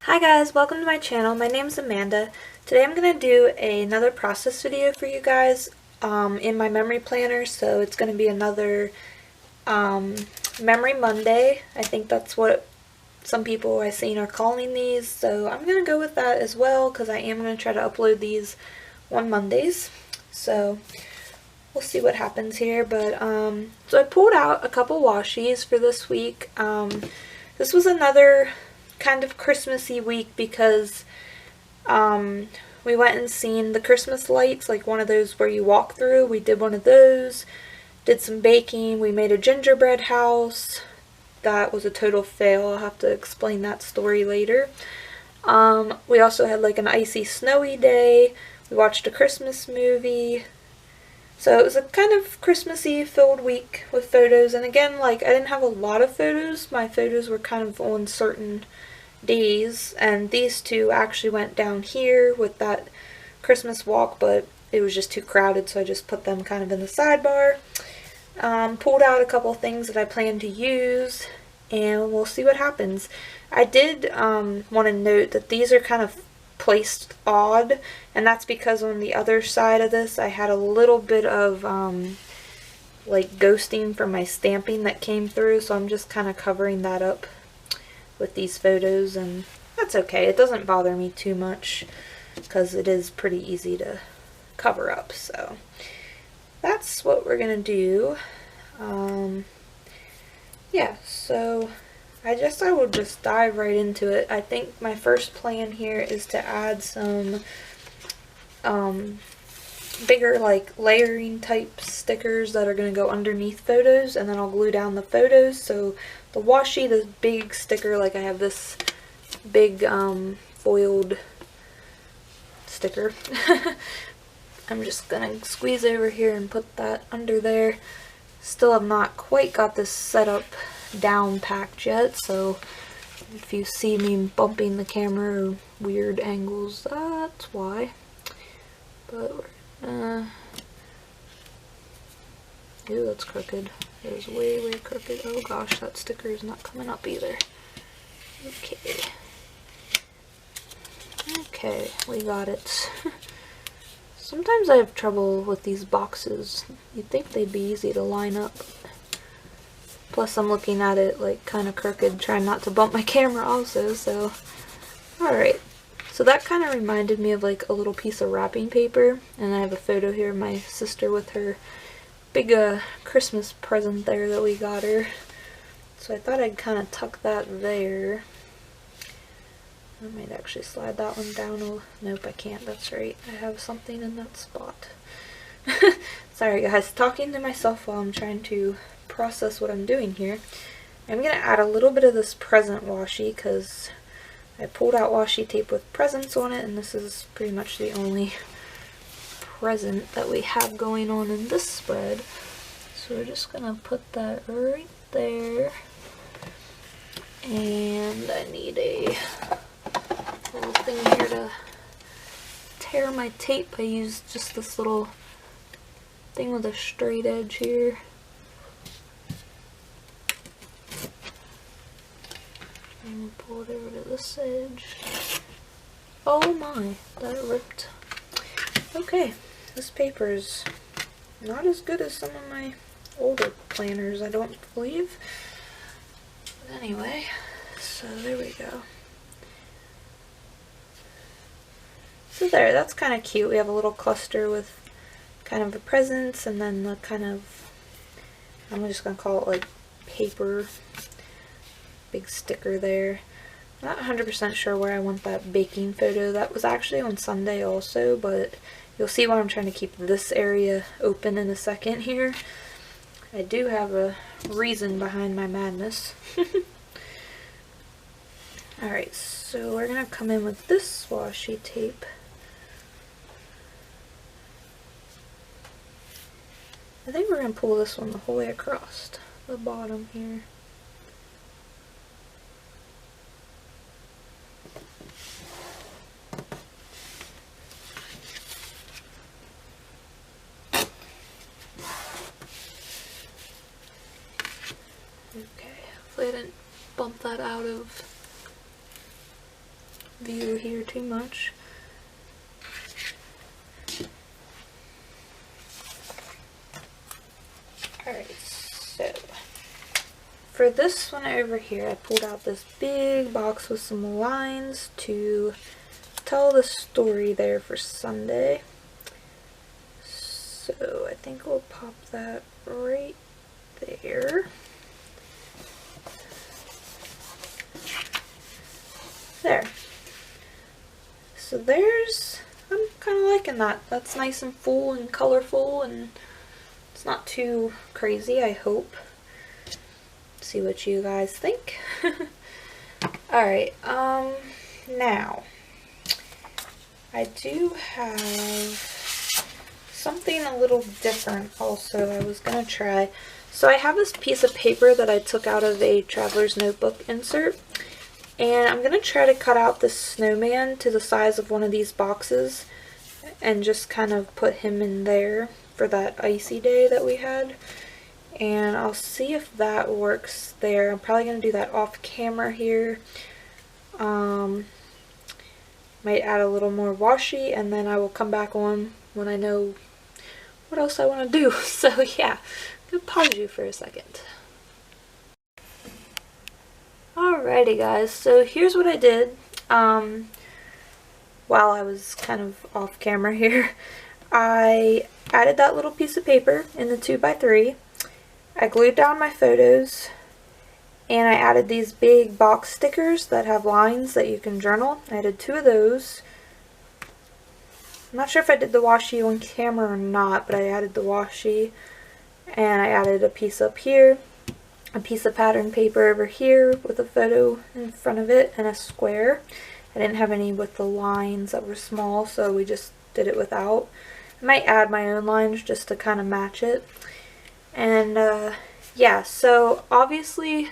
Hi guys, welcome to my channel. My name's Amanda. Today I'm going to do another process video for you guys in my memory planner. So it's going to be another Memory Monday. I think that's what some people I've seen are calling these. So I'm going to go with that as well because I am going to try to upload these on Mondays. So we'll see what happens here. But so I pulled out a couple washies for this week. This was another kind of Christmassy week because we went and seen the Christmas lights, like one of those where you walk through. We did one of those, did some baking, we made a gingerbread house. That was a total fail. I'll have to explain that story later. We also had like an icy snowy day. We watched a Christmas movie. So it was a kind of Christmassy filled week with photos, and again, like, I didn't have a lot of photos. My photos were kind of on certain days, and these two actually went down here with that Christmas walk, but it was just too crowded, so I just put them kind of in the sidebar. Pulled out a couple things that I plan to use, and we'll see what happens. I did want to note that these are kind of placed odd, and that's because on the other side of this I had a little bit of like ghosting from my stamping that came through, so I'm just kind of covering that up with these photos, and that's okay. It doesn't bother me too much because it is pretty easy to cover up. So that's what we're gonna do. Yeah, so I guess I will just dive right into it. I think my first plan here is to add some bigger, like, layering type stickers that are going to go underneath photos, and then I'll glue down the photos. So the washi, the big sticker, like I have this big foiled sticker. I'm just going to squeeze over here and put that under there. Still have not quite got this set up down packed yet, so if you see me bumping the camera or weird angles, that's why. But ooh, that's crooked. It was way crooked. Oh gosh, that sticker is not coming up either. Okay, we got it. Sometimes I have trouble with these boxes. You'd think they'd be easy to line up. Plus I'm looking at it like kind of crooked, trying not to bump my camera also, so. Alright, so that kind of reminded me of like a little piece of wrapping paper, and I have a photo here of my sister with her big Christmas present there that we got her. So I thought I'd kind of tuck that there. I might actually slide that one down. Nope, I can't. That's right. I have something in that spot. Sorry guys, talking to myself while I'm trying to process what I'm doing here. I'm going to add a little bit of this present washi because I pulled out washi tape with presents on it, and this is pretty much the only present that we have going on in this spread. So we're just going to put that right there. And I need a little thing here to tear my tape. I used just this little thing with a straight edge here. And pull it over to this edge. Oh my, that ripped. Okay, this paper is not as good as some of my older planners, I don't believe. But anyway, so there we go. So there, that's kind of cute. We have a little cluster with kind of the presents, and then the kind of, I'm just going to call it like paper, big sticker there. Not 100% sure where I want that baking photo. That was actually on Sunday also, but you'll see why I'm trying to keep this area open in a second here. I do have a reason behind my madness. Alright, so we're going to come in with this washi tape. I think we're going to pull this one the whole way across the bottom here. Okay, hopefully I didn't bump that out of view here too much. Alright, so for this one over here, I pulled out this big box with some lines to tell the story there for Sunday. So I think we'll pop that right there. There. So there's, I'm kind of liking that. That's nice and full and colorful, and it's not too crazy, I hope. See what you guys think. Alright, now I do have something a little different also I was gonna try. So I have this piece of paper that I took out of a traveler's notebook insert, and I'm gonna try to cut out this snowman to the size of one of these boxes and just kind of put him in there for that icy day that we had. And I'll see if that works there. I'm probably going to do that off camera here. Might add a little more washi, and then I will come back on when I know what else I want to do. So yeah, I'm going to pause you for a second. Alrighty guys, so here's what I did while I was kind of off camera here. I added that little piece of paper in the 2x3. I glued down my photos, and I added these big box stickers that have lines that you can journal. I added 2 of those. I'm not sure if I did the washi on camera or not, but I added the washi, and I added a piece up here, a piece of pattern paper over here with a photo in front of it, and a square. I didn't have any with the lines that were small, so we just did it without. I might add my own lines just to kind of match it. And yeah, so obviously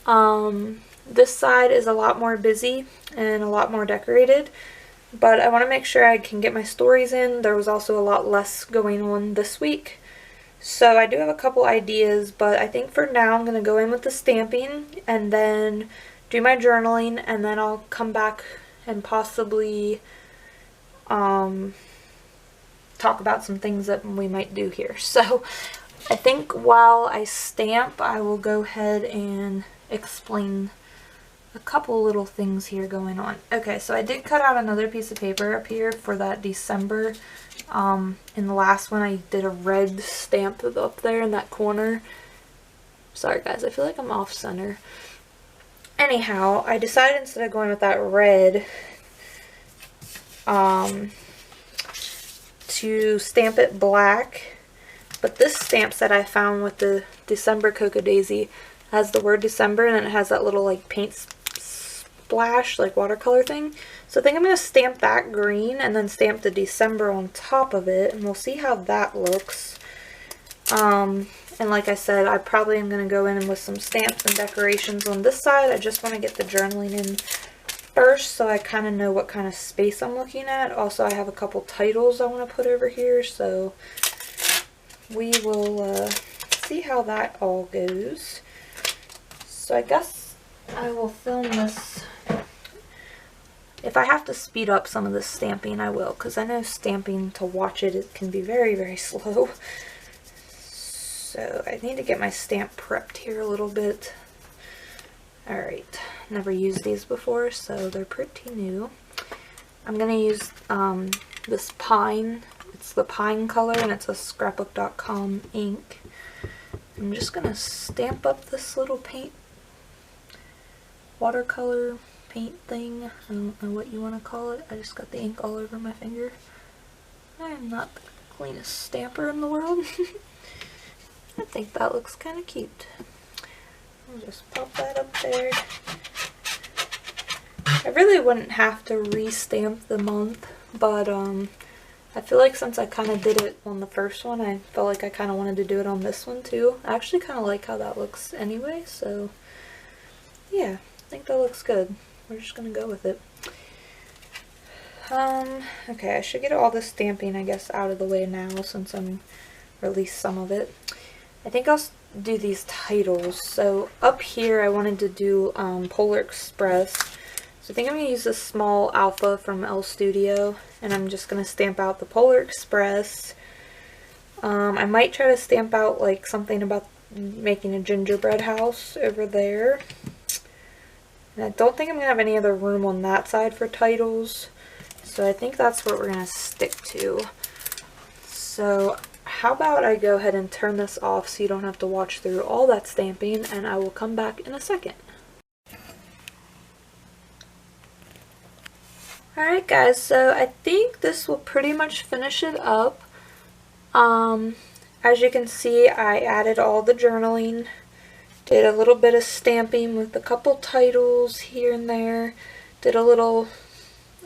this side is a lot more busy and a lot more decorated, but I want to make sure I can get my stories in. There was also a lot less going on this week, so I do have a couple ideas, but I think for now I'm going to go in with the stamping and then do my journaling, and then I'll come back and possibly talk about some things that we might do here. So I think while I stamp, I will go ahead and explain a couple little things here going on. Okay, so I did cut out another piece of paper up here for that December. In the last one, I did a red stamp up there in that corner. Sorry guys, I feel like I'm off center. Anyhow, I decided instead of going with that red, to stamp it black. But this stamp set I found with the December Cocoa Daisy has the word December, and then it has that little like paint splash, like watercolor thing. So I think I'm going to stamp that green and then stamp the December on top of it, and we'll see how that looks. And like I said, I probably am going to go in with some stamps and decorations on this side. I just want to get the journaling in first so I kind of know what kind of space I'm looking at. Also, I have a couple titles I want to put over here, so we will see how that all goes. So I guess I will film this. If I have to speed up some of this stamping, I will, because I know stamping to watch it, it can be very, very slow. So I need to get my stamp prepped here a little bit. Alright, never used these before, so they're pretty new. I'm going to use this pine. It's the pine color, and it's a scrapbook.com ink. I'm just going to stamp up this little paint, watercolor paint thing. I don't know what you want to call it. I just got the ink all over my finger. I am not the cleanest stamper in the world. I think that looks kind of cute. I'll just pop that up there. I really wouldn't have to re-stamp the month, but I feel like since I kind of did it on the first one, I felt like I kind of wanted to do it on this one too. I actually kind of like how that looks anyway, so yeah, I think that looks good. We're just going to go with it. Okay, I should get all the stamping, I guess, out of the way now since I'm released some of it. I think I'll do these titles. So up here I wanted to do Polar Express. So I think I'm going to use this small Alpha from L Studio, and I'm just going to stamp out the Polar Express. I might try to stamp out like something about making a gingerbread house over there. And I don't think I'm going to have any other room on that side for titles, so I think that's what we're going to stick to. So how about I go ahead and turn this off so you don't have to watch through all that stamping, and I will come back in a second. Alright guys, so I think this will pretty much finish it up. As you can see, I added all the journaling, did a little bit of stamping with a couple titles here and there, did a little,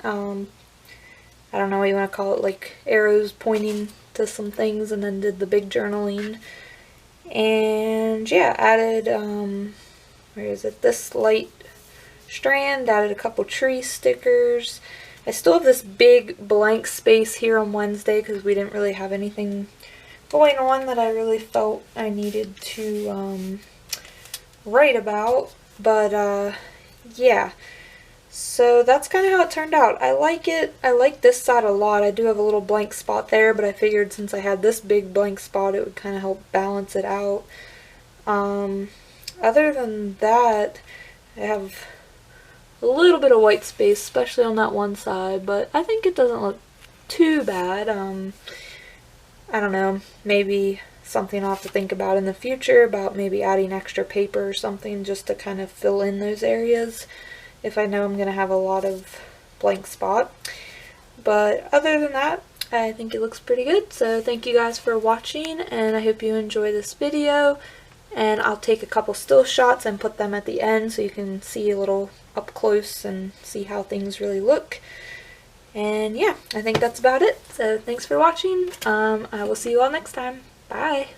I don't know what you want to call it, like arrows pointing to some things, and then did the big journaling. And yeah, added, where is it, this light strand, added a couple tree stickers. I still have this big blank space here on Wednesday because we didn't really have anything going on that I really felt I needed to write about. But yeah, so that's kind of how it turned out. I like it. I like this side a lot. I do have a little blank spot there, but I figured since I had this big blank spot, it would kind of help balance it out. Other than that, I have a little bit of white space, especially on that one side, but I think it doesn't look too bad. I don't know, maybe something I'll have to think about in the future about maybe adding extra paper or something just to kind of fill in those areas if I know I'm going to have a lot of blank spot. But other than that, I think it looks pretty good. So thank you guys for watching, and I hope you enjoy this video. And I'll take a couple still shots and put them at the end so you can see a little up close and see how things really look. And yeah, I think that's about it. So thanks for watching. I will see you all next time. Bye.